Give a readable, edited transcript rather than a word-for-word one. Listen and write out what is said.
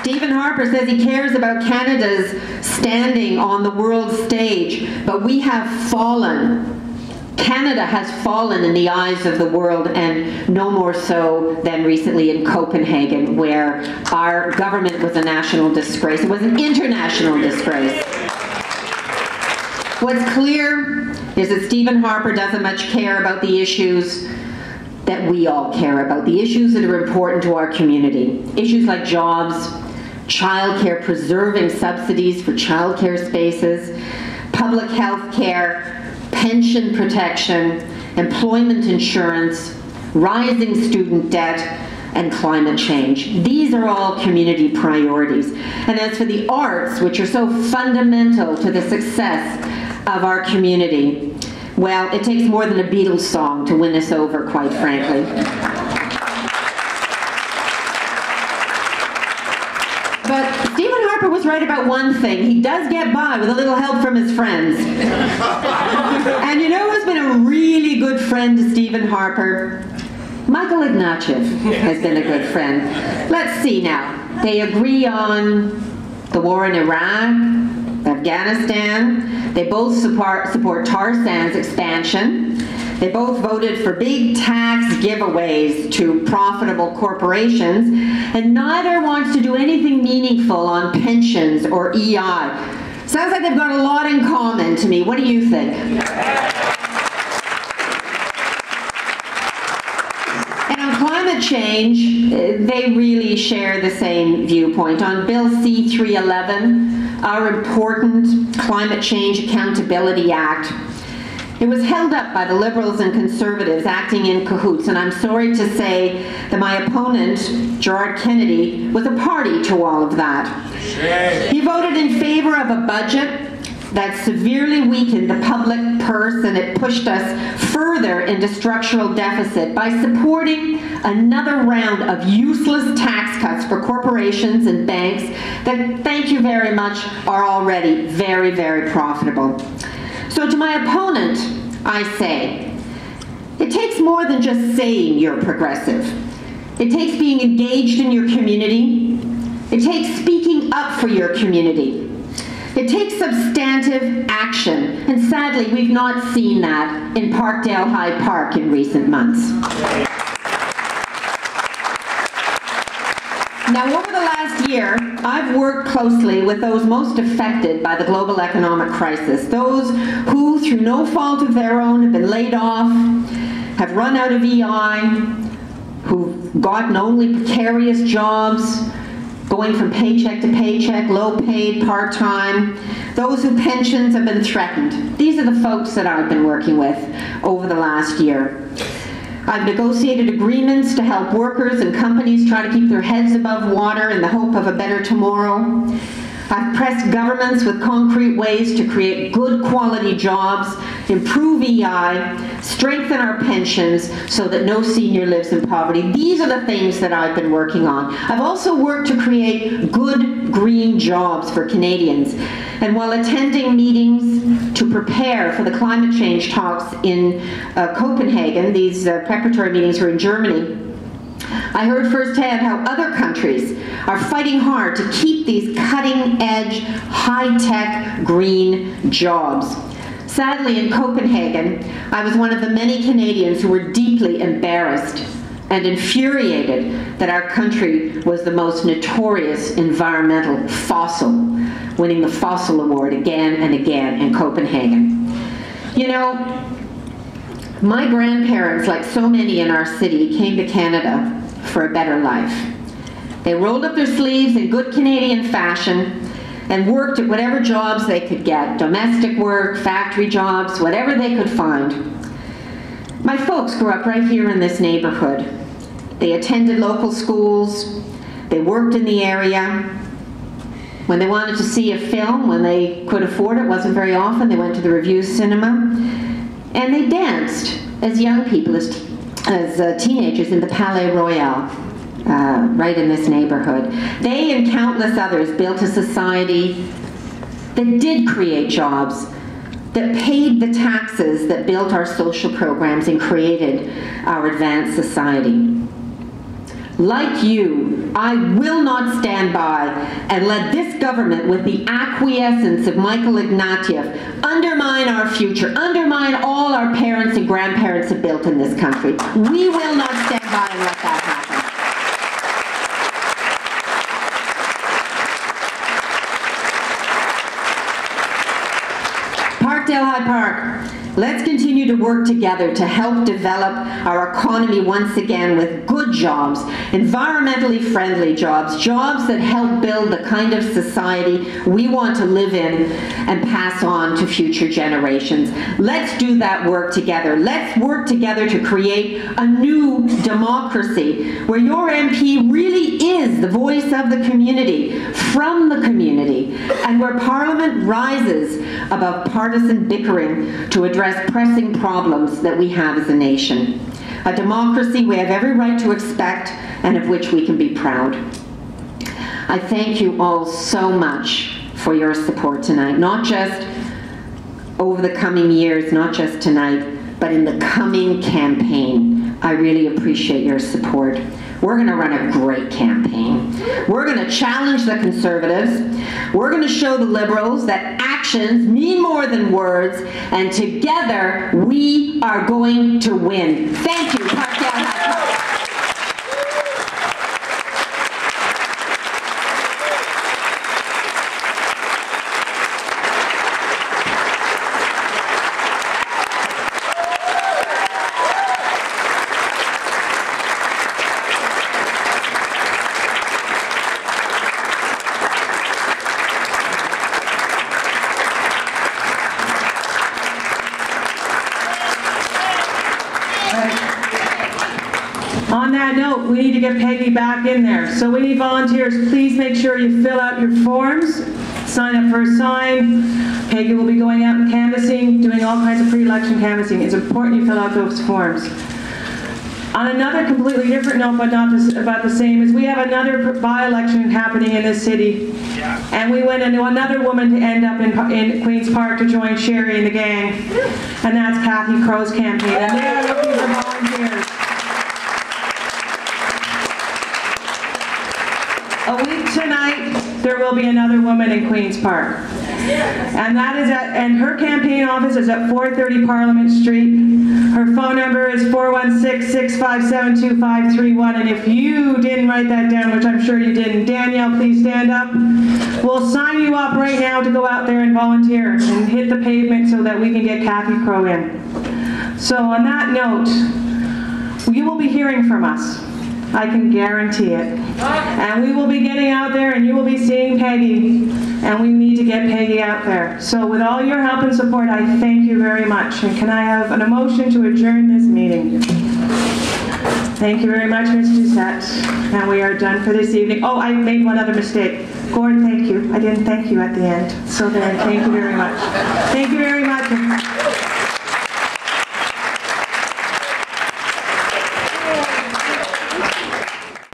Stephen Harper says he cares about Canada's standing on the world stage, but we have fallen. Canada has fallen in the eyes of the world, and no more so than recently in Copenhagen, where our government was a national disgrace. It was an international disgrace. What's clear is that Stephen Harper doesn't much care about the issues that we all care about, the issues that are important to our community. Issues like jobs, childcare, preserving subsidies for childcare spaces, public health care, pension protection, employment insurance, rising student debt, and climate change. These are all community priorities. And as for the arts, which are so fundamental to the success of our community, well, it takes more than a Beatles song to win us over, quite frankly. But Stephen Harper was right about one thing. He does get by with a little help from his friends. And you know who's been a really good friend to Stephen Harper? Michael Ignatieff has been a good friend. Let's see now. They agree on the war in Iraq, Afghanistan. They both support tar sands expansion. They both voted for big tax giveaways to profitable corporations, and neither wants to do anything meaningful on pensions or EI. Sounds like they've got a lot in common to me. What do you think? And on climate change, they really share the same viewpoint. On Bill C-311, our important Climate Change Accountability Act, it was held up by the Liberals and Conservatives acting in cahoots, and I'm sorry to say that my opponent, Gerard Kennedy, was a party to all of that. He voted in favor of a budget that severely weakened the public purse, and it pushed us further into structural deficit by supporting another round of useless tax cuts for corporations and banks that, thank you very much, are already very, very profitable. So to my opponent, I say, it takes more than just saying you're progressive. It takes being engaged in your community. It takes speaking up for your community. It takes substantive action, and sadly, we've not seen that in Parkdale High Park in recent months. Now, over the last year, I've worked closely with those most affected by the global economic crisis, those who, through no fault of their own, have been laid off, have run out of EI, who've gotten only precarious jobs, going from paycheck to paycheck, low-paid, part-time, those whose pensions have been threatened. These are the folks that I've been working with over the last year. I've negotiated agreements to help workers and companies try to keep their heads above water in the hope of a better tomorrow. I've pressed governments with concrete ways to create good quality jobs, improve EI, strengthen our pensions so that no senior lives in poverty. These are the things that I've been working on. I've also worked to create good green jobs for Canadians. And while attending meetings to prepare for the climate change talks in Copenhagen, these preparatory meetings were in Germany, I heard firsthand how other countries are fighting hard to keep these cutting-edge, high-tech green jobs. Sadly, in Copenhagen, I was one of the many Canadians who were deeply embarrassed and infuriated that our country was the most notorious environmental fossil, winning the Fossil Award again and again in Copenhagen. You know, my grandparents, like so many in our city, came to Canada for a better life. They rolled up their sleeves in good Canadian fashion and worked at whatever jobs they could get, domestic work, factory jobs, whatever they could find. My folks grew up right here in this neighborhood. They attended local schools, they worked in the area. When they wanted to see a film, when they could afford it, wasn't very often, they went to the Revue Cinema. And they danced as young people, as teenagers in the Palais Royal, right in this neighborhood. They and countless others built a society that did create jobs, that paid the taxes that built our social programs and created our advanced society. Like you, I will not stand by and let this government, with the acquiescence of Michael Ignatieff, undermine our future, undermine all our parents and grandparents have built in this country. We will not stand by and let that happen. Parkdale High Park. Let's continue to work together to help develop our economy once again with good jobs, environmentally friendly jobs, jobs that help build the kind of society we want to live in and pass on to future generations. Let's do that work together. Let's work together to create a new democracy where your MP really is the voice of the community, from the community, and where Parliament rises above partisan bickering to address pressing problems that we have as a nation. A democracy we have every right to expect and of which we can be proud. I thank you all so much for your support tonight, not just over the coming years, not just tonight, but in the coming campaign. I really appreciate your support. We're going to run a great campaign. We're going to challenge the Conservatives. We're going to show the Liberals that actions mean more than words, and together we are going to win. Thank you, Parkdale High Park. On that note, we need to get Peggy back in there. So we need volunteers. Please make sure you fill out your forms, sign up for a sign. Peggy will be going out and canvassing, doing all kinds of pre-election canvassing. It's important you fill out those forms. On another completely different note, but not about the same, is we have another by-election happening in this city. And we went into another woman to end up in Queen's Park to join Sherry and the gang. And that's Kathy Crow's campaign. And they are looking for volunteers. A week tonight, there will be another woman in Queen's Park. And that is and her campaign office is at 430 Parliament Street. Her phone number is 416-657-2531. And if you didn't write that down, which I'm sure you didn't, Danielle, please stand up. We'll sign you up right now to go out there and volunteer and hit the pavement so that we can get Kathy Crow in. So on that note, you will be hearing from us. I can guarantee it. And we will be getting out there and you will be seeing Peggy. And we need to get Peggy out there. So with all your help and support, I thank you very much. And can I have an motion to adjourn this meeting? Thank you very much, Ms. Doucette. And we are done for this evening. Oh, I made one other mistake. Gord, thank you. I didn't thank you at the end. So then, thank you very much. Thank you very much.